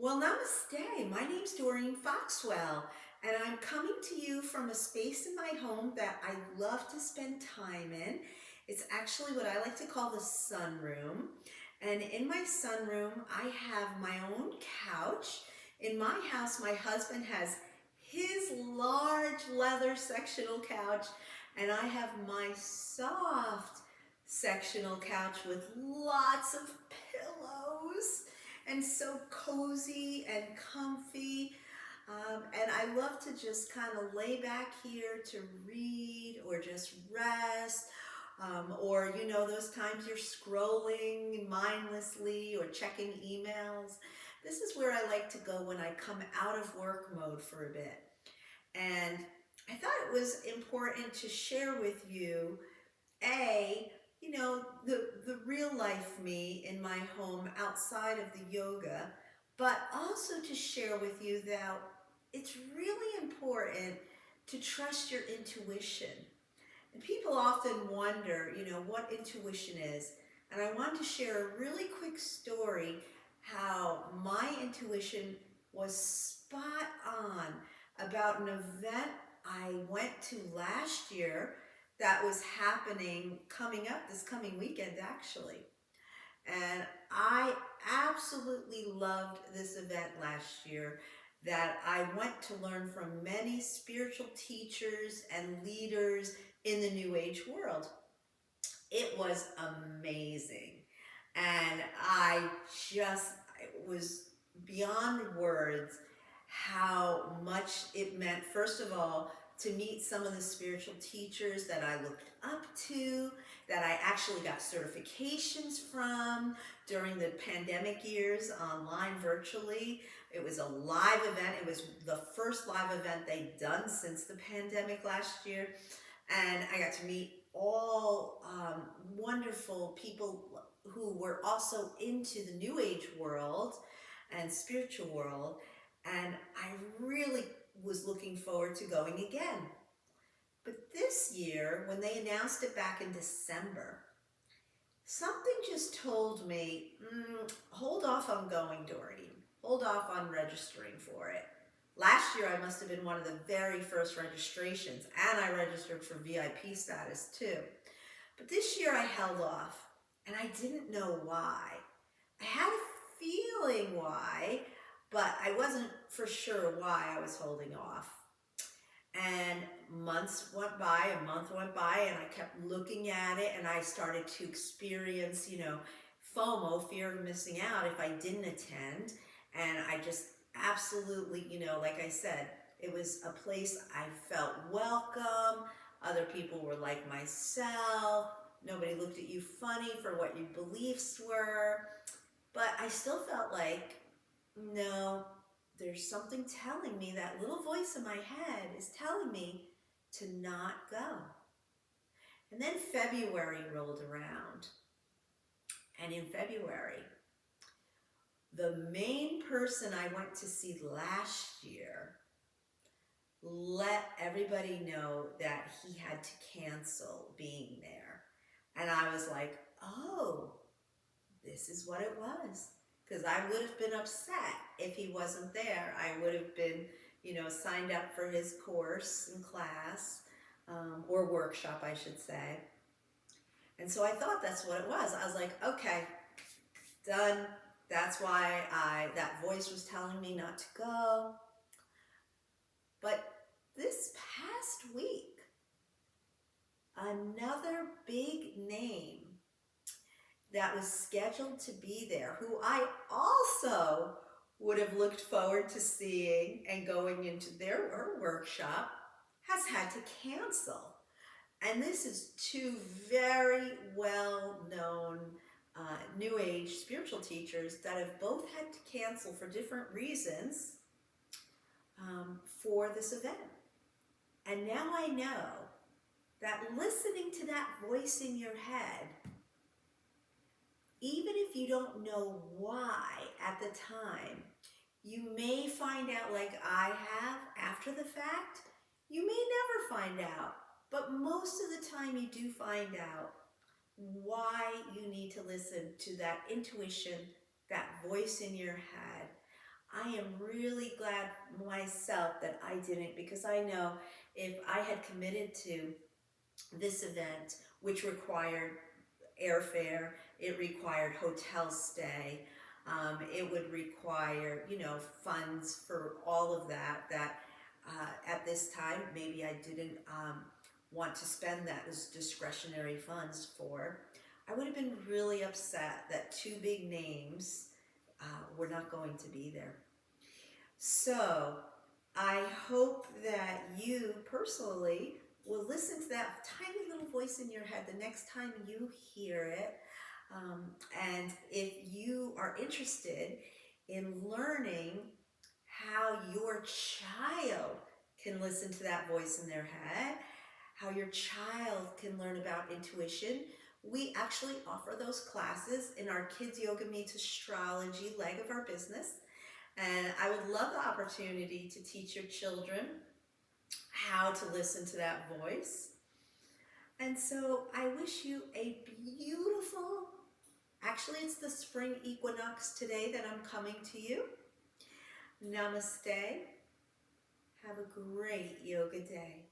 Well, namaste. My name's Doreen Foxwell, and I'm coming to you from a space in my home that I love to spend time in. It's actually what I like to call the sunroom. And in my sunroom, I have my own couch. In my house, my husband has his large leather sectional couch, and I have my soft sectional couch with lots of pillows and so cozy and comfy. And I love to just kind of lay back here to read or just rest. Or, those times you're scrolling mindlessly or checking emails. This is where I like to go when I come out of work mode for a bit. And I thought it was important to share with you a the real life me in my home outside of the yoga, but also to share with you that it's really important to trust your intuition. And people often wonder, what intuition is. And I want to share a really quick story how my intuition was spot on about an event I went to last year that was happening coming up this coming weekend, actually. And I absolutely loved this event last year that I went to learn from many spiritual teachers and leaders in the New Age world. It was amazing. And it was beyond words how much it meant, first of all, to meet some of the spiritual teachers that I looked up to, that I actually got certifications from during the pandemic years online virtually. It was a live event. It was the first live event they'd done since the pandemic last year. And I got to meet all wonderful people who were also into the New Age world and spiritual world. And I really was looking forward to going again. But this year, when they announced it back in December, something just told me, hold off on going, Doreen. Hold off on registering for it. Last year, I must have been one of the very first registrations, and I registered for VIP status too. But this year, I held off, and I didn't know why. I had a feeling why, but I wasn't for sure why I was holding off. And months went by, a month went by, and I kept looking at it, and I started to experience, FOMO, fear of missing out, if I didn't attend. And I just absolutely, like I said, it was a place I felt welcome. Other people were like myself. Nobody looked at you funny for what your beliefs were. But I still felt like, no, there's something telling me, that little voice in my head is telling me to not go. And then February rolled around. And in February, the main person I went to see last year let everybody know that he had to cancel being there. And I was like, oh, this is what it was. Because I would have been upset if he wasn't there. I would have been, signed up for his course and class, or workshop, I should say. And so I thought that's what it was. I was like, okay, done. That's why that voice was telling me not to go. But this past week, another big name that was scheduled to be there, who I also would have looked forward to seeing and going into her workshop, has had to cancel. And this is two very well-known New Age spiritual teachers that have both had to cancel for different reasons for this event. And now I know that listening to that voice in your head, even if you don't know why at the time, you may find out, like I have after the fact. You may never find out, but most of the time you do find out why you need to listen to that intuition, that voice in your head. I am really glad myself that I didn't, because I know if I had committed to this event, which required airfare, it required hotel stay, it would require, funds for all of that, at this time, maybe I didn't want to spend that as discretionary funds for. I would have been really upset that two big names were not going to be there. So I hope that you personally will listen to that tiny little voice in your head the next time you hear it. And if you are interested in learning how your child can listen to that voice in their head, how your child can learn about intuition, we actually offer those classes in our Kids Yoga Meets Astrology leg of our business. And I would love the opportunity to teach your children how to listen to that voice. And so I wish you a beautiful, actually it's the spring equinox today that I'm coming to you. Namaste. Have a great yoga day.